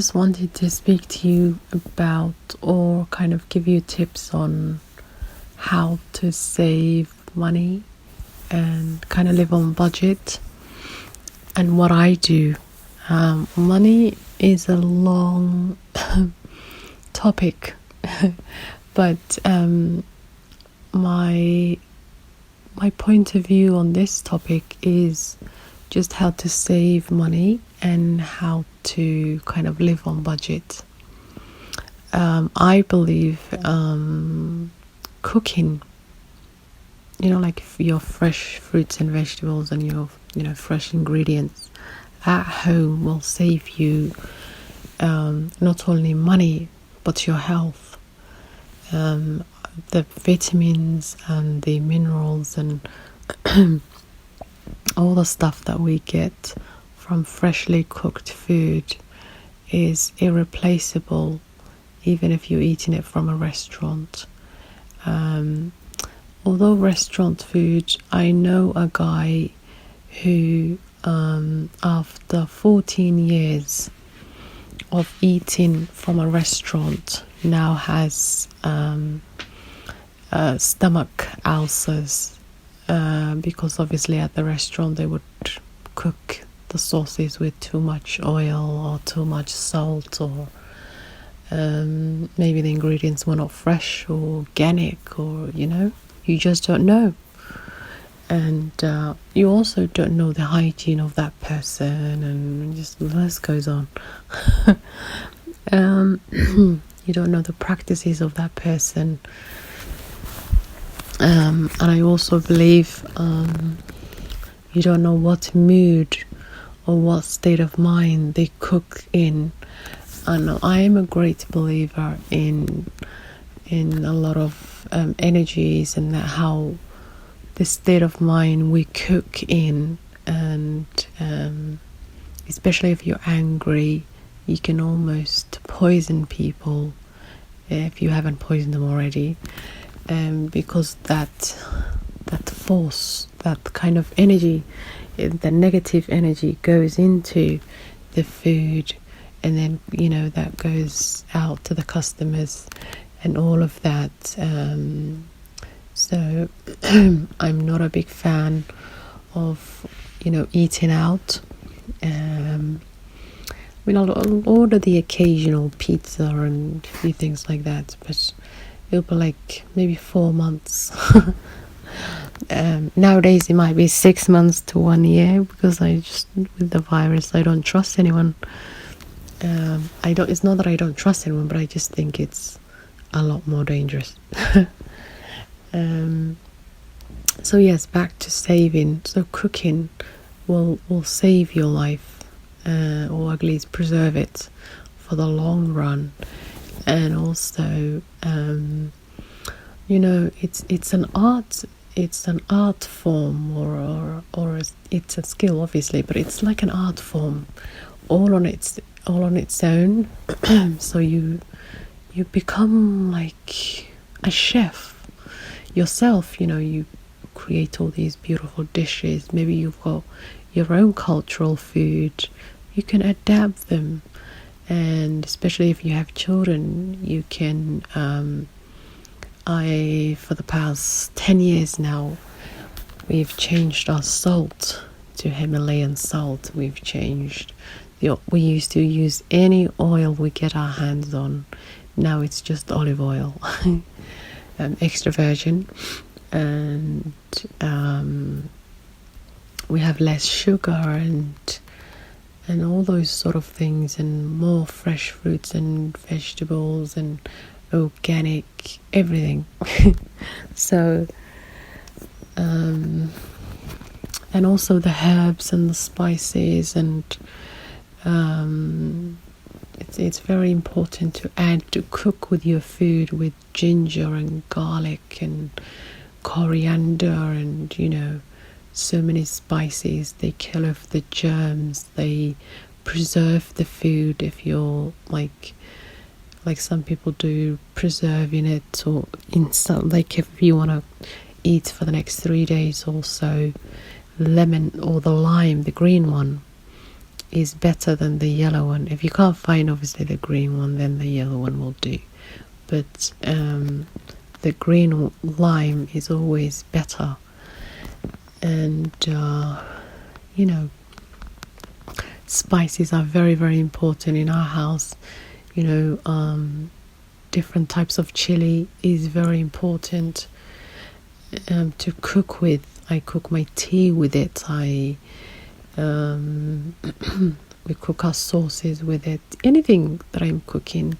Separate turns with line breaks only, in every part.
just wanted to speak to you about, or kind of give you tips on how to save money and kind of live on budget, and what I do. Money is a long topic, but my point of view on this topic is just how to save money and how to kind of live on budget. I believe cooking, like your fresh fruits and vegetables and your fresh ingredients at home will save you not only money but your health. The vitamins and the minerals and all the stuff that we get from freshly cooked food is irreplaceable, even if you're eating it from a restaurant. Although restaurant food, I know a guy who after 14 years of eating from a restaurant now has stomach ulcers, because obviously at the restaurant they would cook the sauces with too much oil or too much salt, or maybe the ingredients were not fresh or organic, or you just don't know. And you also don't know the hygiene of that person, and just the list goes on. You don't know the practices of that person. And I also believe you don't know what mood or what state of mind they cook in. And I am a great believer in a lot of energies and how the state of mind we cook in, and especially if you're angry, you can almost poison people if you haven't poisoned them already, because that force, that kind of energy, the negative energy goes into the food, and then that goes out to the customers and all of that. So I'm not a big fan of eating out. I'll order the occasional pizza and a few things like that, but it'll be like maybe 4 months. Nowadays it might be 6 months to 1 year, because with the virus I don't trust anyone. It's not that I don't trust anyone, but I just think it's a lot more dangerous. So yes, back to saving. So cooking will save your life, or at least preserve it for the long run. And also, it's an art. It's an art form, or it's a skill, obviously, but it's like an art form, all on its own. So you become like a chef yourself. You create all these beautiful dishes. Maybe you've got your own cultural food. You can adapt them, and especially if you have children, you can. For the past 10 years now, we've changed our salt to Himalayan salt. We've changed we used to use any oil we get our hands on. Now it's just olive oil, extra virgin, and we have less sugar and all those sort of things, and more fresh fruits and vegetables and organic everything. So and also the herbs and the spices, and it's very important to cook with your food with ginger and garlic and coriander and so many spices. They kill off the germs, they preserve the food. If you're like some people do, preserving it, or like if you want to eat for the next 3 days, also lemon or the lime, the green one, is better than the yellow one. If you can't find obviously the green one, then the yellow one will do. But the green lime is always better. And you know, spices are very, very important in our house. You know, different types of chili is very important to cook with. I cook my tea with it. We cook our sauces with it. Anything that I'm cooking,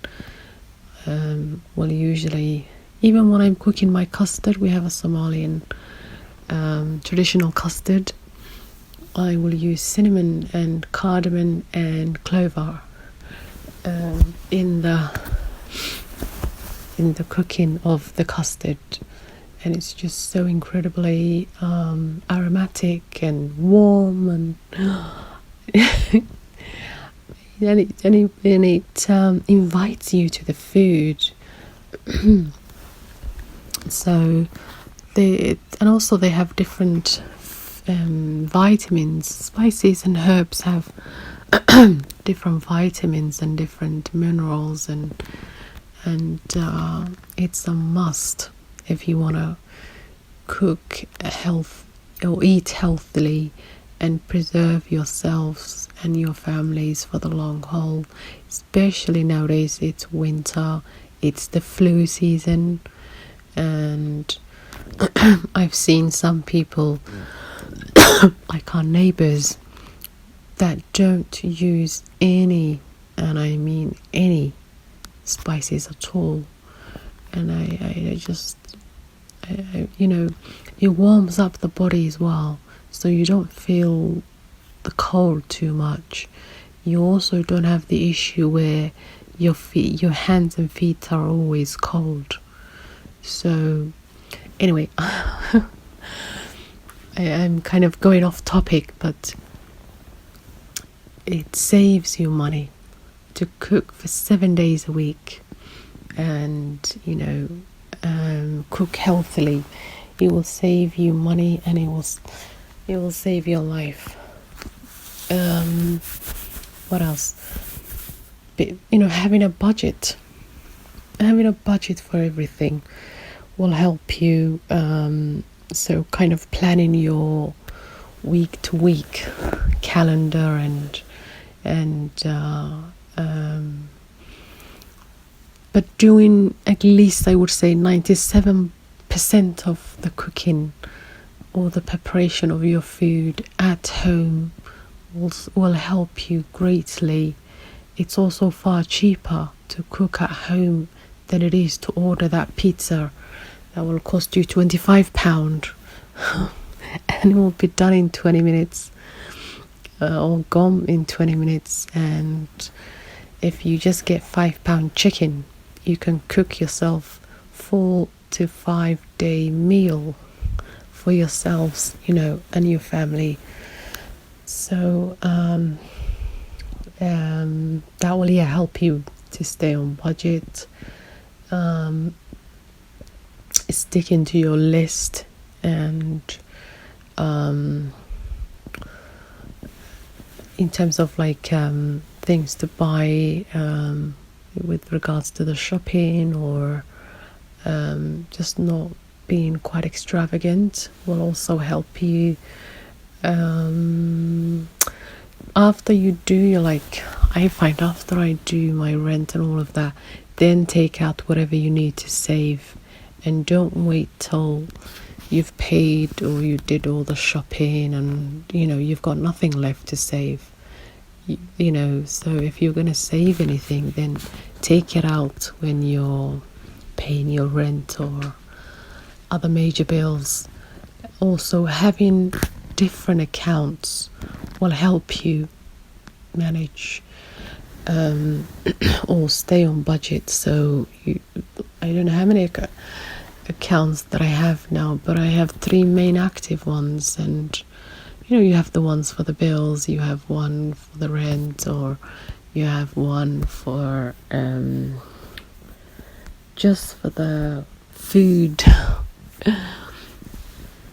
well, usually, even when I'm cooking my custard, we have a Somalian traditional custard. I will use cinnamon and cardamom and clover in the cooking of the custard, and it's just so incredibly aromatic and warm, and it invites you to the food. So and also they have different vitamins. Spices and herbs have different vitamins and different minerals, and it's a must if you want to cook health or eat healthily and preserve yourselves and your families for the long haul. Especially nowadays, it's winter, it's the flu season, and I've seen some people, like our neighbours, that don't use any, and I mean any, spices at all. And I just, you know, it warms up the body as well, so you don't feel the cold too much. You also don't have the issue where your hands and feet are always cold. So anyway, I'm kind of going off topic, but it saves you money to cook for 7 days a week, and you know, cook healthily. It will save you money, and it will save your life. What else? But, you know, having a budget for everything will help you. So kind of planning your week to week calendar, but doing at least, I would say, 97% of the cooking or the preparation of your food at home will help you greatly. It's also far cheaper to cook at home than it is to order that pizza that will cost you £25 and it will be done in 20 minutes or gone in 20 minutes. And if you just get £5 chicken, you can cook yourself 4 to 5 day meal for yourselves, you know, and your family. So that will help you to stay on budget, sticking to your list, and in terms of like things to buy with regards to the shopping, or just not being quite extravagant, will also help you. After you do your, like, I find after I do my rent and all of that, then take out whatever you need to save, and don't wait till you've paid or you did all the shopping and, you know, you've got nothing left to save. You know, so if you're going to save anything, then take it out when you're paying your rent or other major bills. Also, having different accounts will help you manage or stay on budget. So I don't know how many accounts that I have now, but I have 3 main active ones, and you know, you have the ones for the bills, you have one for the rent, or you have one for just for the food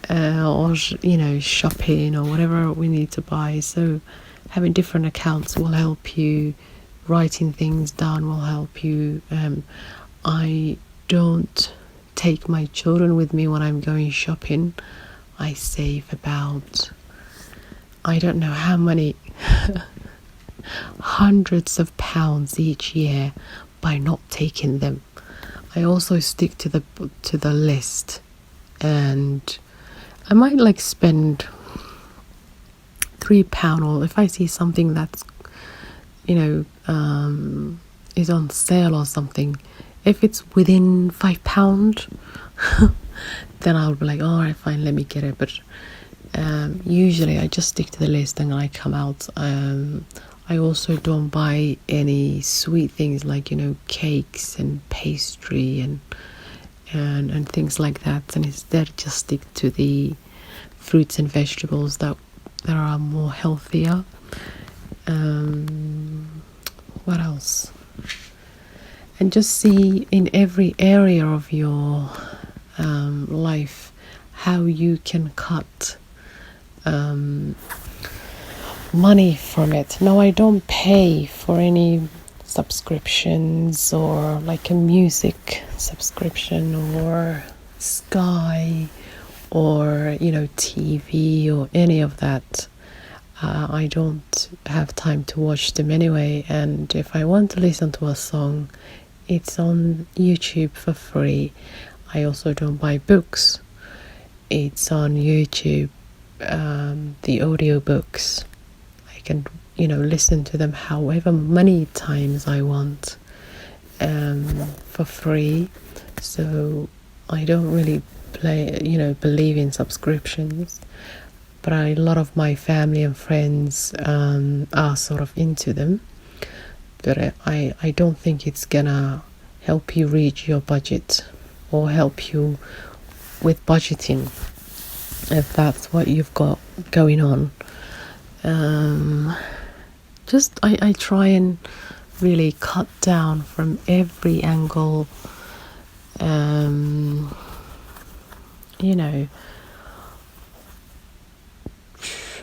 or, you know, shopping or whatever we need to buy. So having different accounts will help you. Writing things down will help you. I don't take my children with me when I'm going shopping. I save about, I don't know how many hundreds of pounds each year by not taking them. I also stick to the list, and I might like spend £3, or if I see something that's is on sale or something, if it's within £5, then I'll be like, all right, fine, let me get it. But usually I just stick to the list and I come out. I also don't buy any sweet things like cakes and pastry and things like that, and instead just stick to the fruits and vegetables that are more healthier. What else? And just see in every area of your life how you can cut money from it. No, I don't pay for any subscriptions or like a music subscription or Sky or TV or any of that. I don't have time to watch them anyway, and if I want to listen to a song, it's on YouTube for free. I also don't buy books. It's on YouTube, the audio books. I can listen to them however many times I want for free. So I don't really believe in subscriptions, but a lot of my family and friends are sort of into them. But I don't think it's gonna help you reach your budget or help you with budgeting if that's what you've got going on. I try and really cut down from every angle.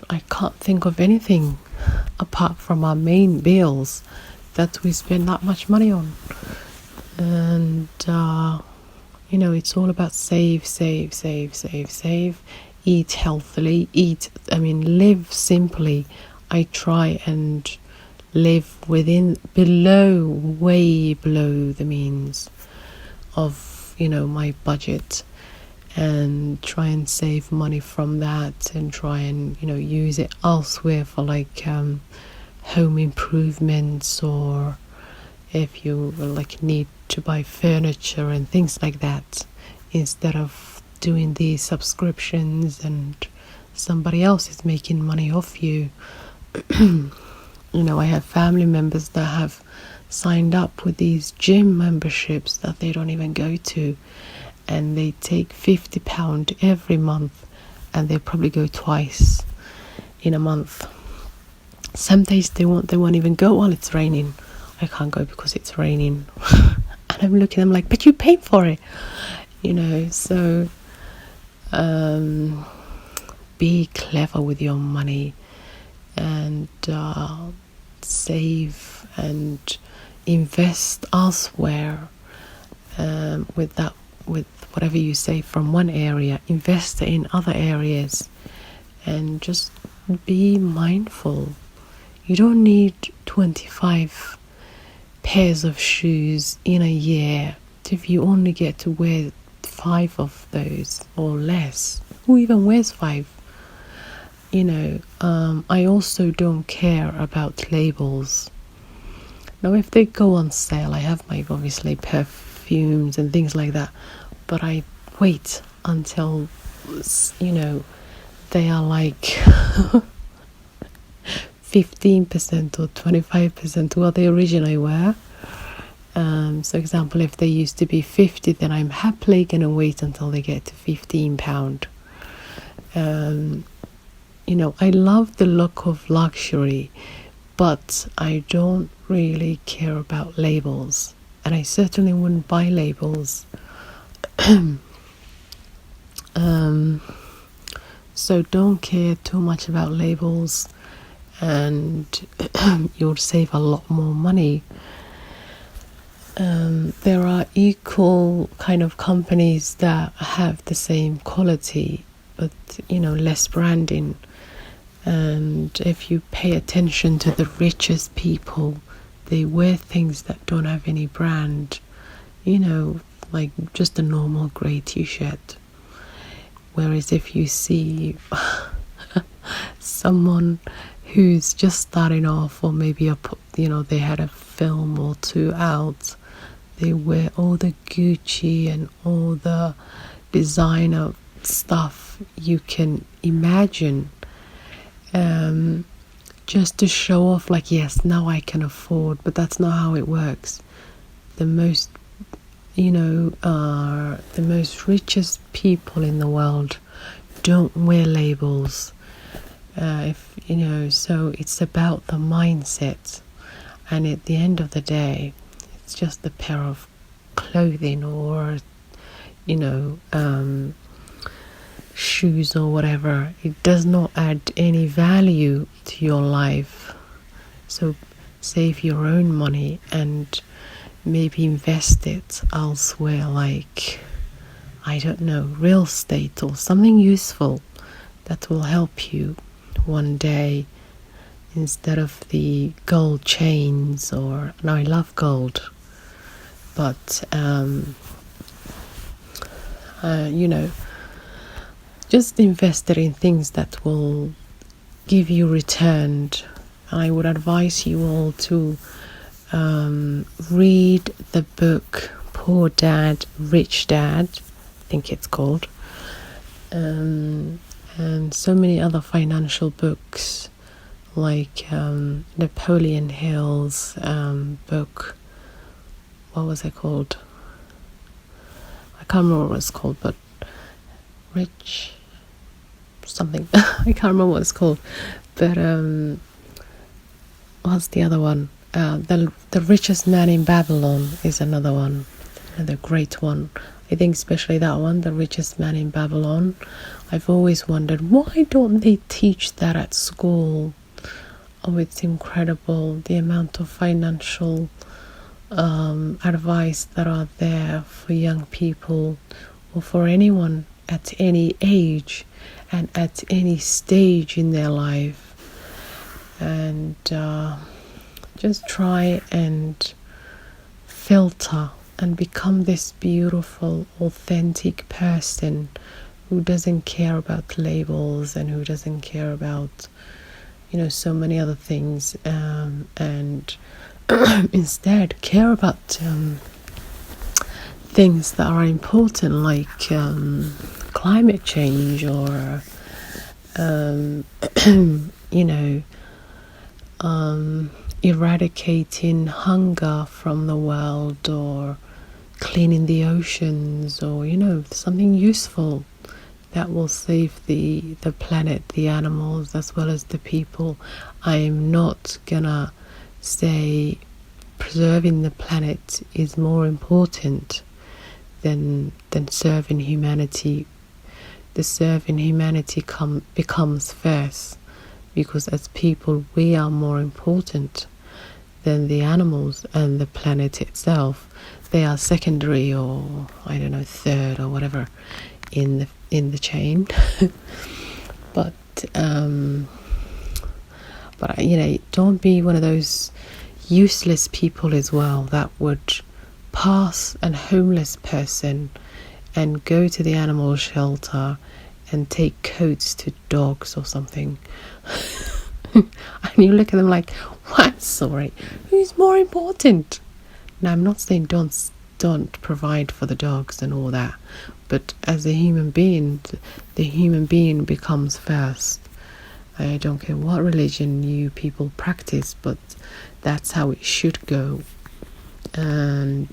I can't think of anything apart from our main bills that we spend that much money on. And it's all about save, eat healthily, live simply. I try and live way below the means of my budget, and try and save money from that, and try and use it elsewhere for like home improvements, or if you need to buy furniture and things like that, instead of doing these subscriptions and somebody else is making money off you. I have family members that have signed up with these gym memberships that they don't even go to, and they take £50 every month, and they probably go twice in a month. Some days they won't even go while it's raining. I can't go because it's raining. And I'm looking at them like, but you paid for it, so be clever with your money, and save and invest elsewhere. With whatever you save from one area, invest in other areas, and just be mindful. You don't need 25 pairs of shoes in a year if you only get to wear 5 of those or less. Who even wears 5? I also don't care about labels. Now, if they go on sale, I have my obviously perfumes and things like that, but I wait until they are like 15% or 25% what they originally were. So example, if they used to be 50, then I'm happily gonna wait until they get to £15. I love the look of luxury, but I don't really care about labels, and I certainly wouldn't buy labels. So don't care too much about labels, and you'll save a lot more money. There are equal kind of companies that have the same quality, but less branding. And if you pay attention to the richest people, they wear things that don't have any brand, like just a normal grey t-shirt. Whereas if you see someone who's just starting off, or maybe they had a film or two out, they wear all the Gucci and all the designer stuff you can imagine, just to show off, like, yes, now I can afford. But that's not how it works. The most richest people in the world don't wear labels. So it's about the mindset, and at the end of the day, it's just a pair of clothing, or shoes or whatever. It does not add any value to your life. So save your own money and maybe invest it elsewhere, like, I don't know, real estate or something useful that will help you one day, instead of the gold chains. And I love gold, but just invest it in things that will give you return. I would advise you all to read the book Poor Dad, Rich Dad, I think it's called, and so many other financial books, like Napoleon Hill's book. What was it called? I can't remember what it's called, but Rich something. I can't remember what it's called, but what's the other one? The Richest Man in Babylon is another one, another great one. I think especially that one, The Richest Man in Babylon. I've always wondered, why don't they teach that at school? Oh, it's incredible, the amount of financial advice that are there for young people, or for anyone at any age and at any stage in their life. And just try and filter and become this beautiful, authentic person who doesn't care about labels, and who doesn't care about so many other things, and instead care about things that are important, like climate change, or eradicating hunger from the world, or cleaning the oceans, or something useful that will save the planet, the animals, as well as the people. I'm not gonna say preserving the planet is more important than serving humanity. The serving humanity becomes first, because as people we are more important than the animals and the planet itself. They are secondary, or I don't know, third or whatever in the chain. but don't be one of those useless people as well that would pass a homeless person and go to the animal shelter and take coats to dogs or something. And you look at them like, what? Sorry, who's more important? Now, I'm not saying don't provide for the dogs and all that, but as a human being, the human being becomes first. I don't care what religion you people practice, but that's how it should go. And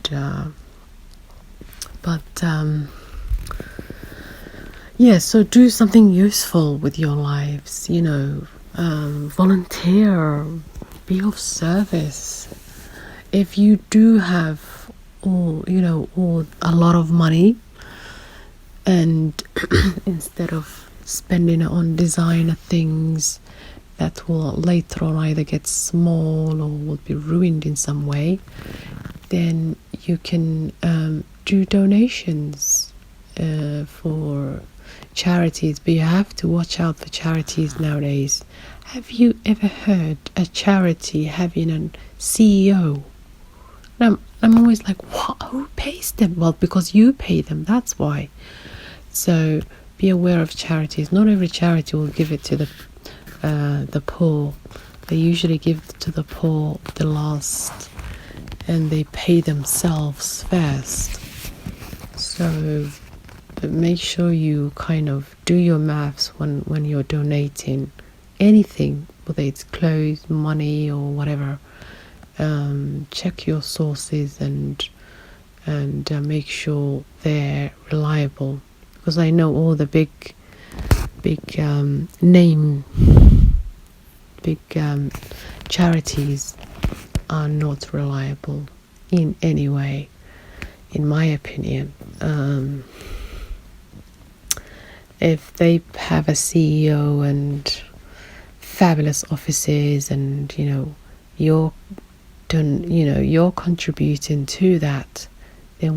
so do something useful with your lives, volunteer, be of service. If you do have a lot of money, and instead of spending it on designer things that will later on either get small or will be ruined in some way, then you can do donations for charities. But you have to watch out for charities nowadays. Have you ever heard a charity having a CEO? I'm always like, what? Who pays them? Well, because you pay them, that's why. So be aware of charities. Not every charity will give it to the poor. They usually give to the poor the last, and they pay themselves first. So but make sure you kind of do your maths when you're donating anything, whether it's clothes, money, or whatever. Check your sources and make sure they're reliable, because I know all the big charities are not reliable in any way, in my opinion. If they have a CEO and fabulous offices, and you're contributing to that, then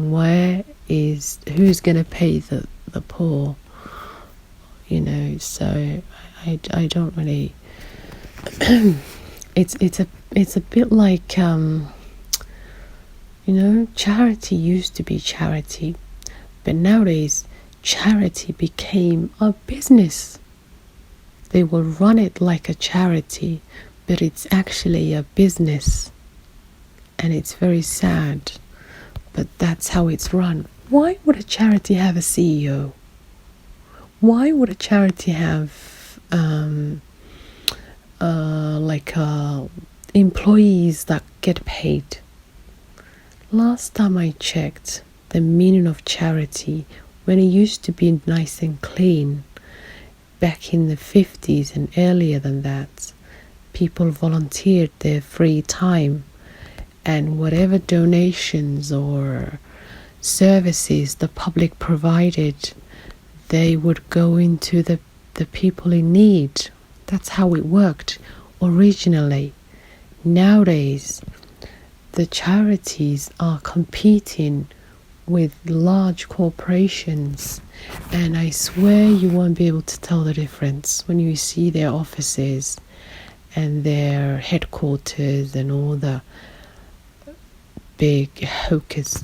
who's going to pay the poor? So I don't really. it's a bit like charity used to be charity, but nowadays charity became a business. They will run it like a charity, but it's actually a business, and it's very sad, but that's how it's run. Why would a charity have a CEO? Why would a charity have employees that get paid? Last time I checked the meaning of charity, when it used to be nice and clean, back in the 50s and earlier than that, people volunteered their free time, and whatever donations or services the public provided, they would go into the people in need. That's how it worked originally. Nowadays, the charities are competing with large corporations, and I swear you won't be able to tell the difference when you see their offices and their headquarters and all the big hocus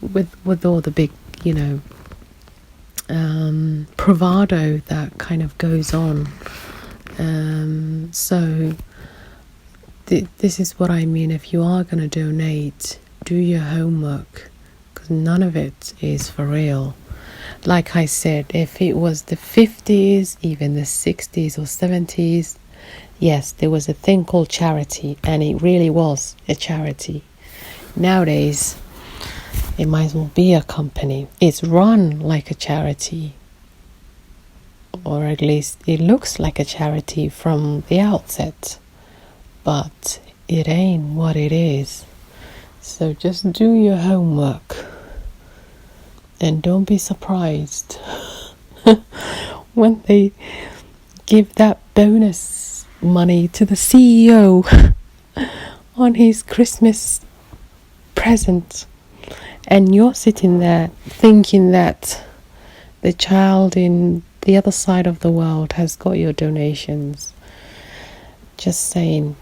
with all the big bravado that kind of goes on. So this is what I mean. If you are going to donate, do your homework, because none of it is for real. Like I said, if it was the 50s, even the 60s or 70s, yes, there was a thing called charity, and it really was a charity. Nowadays, it might as well be a company. It's run like a charity, or at least it looks like a charity from the outset, but it ain't what it is. So just do your homework, and don't be surprised when they give that bonus money to the CEO on his Christmas present, and you're sitting there thinking that the child in the other side of the world has got your donations. Just saying,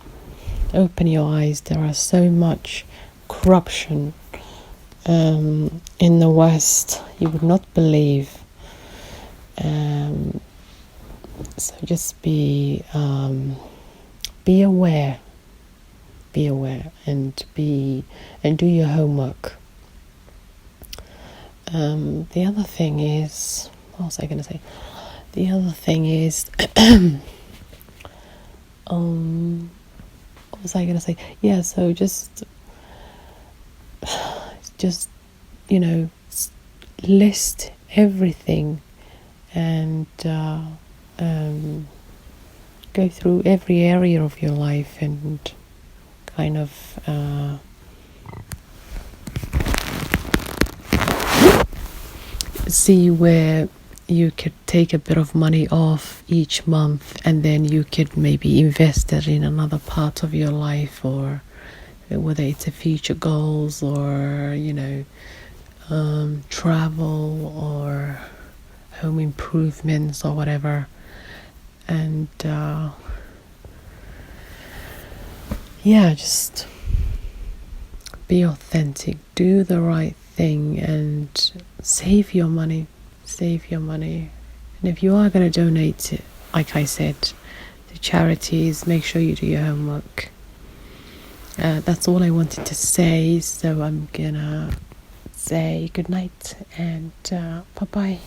open your eyes. There are so much corruption in the West, you would not believe. So just be aware, and do your homework. The other thing is, what was I going to say? The other thing is, what was I going to say? Yeah, so just list everything, and go through every area of your life, and kind of see where you could take a bit of money off each month, and then you could maybe invest it in another part of your life, or whether it's a future goals, or travel, or home improvements, or whatever. And just be authentic, do the right thing, and save your money. And if you are going to donate, like I said, to charities, make sure you do your homework. That's all I wanted to say, so I'm gonna say good night and bye bye.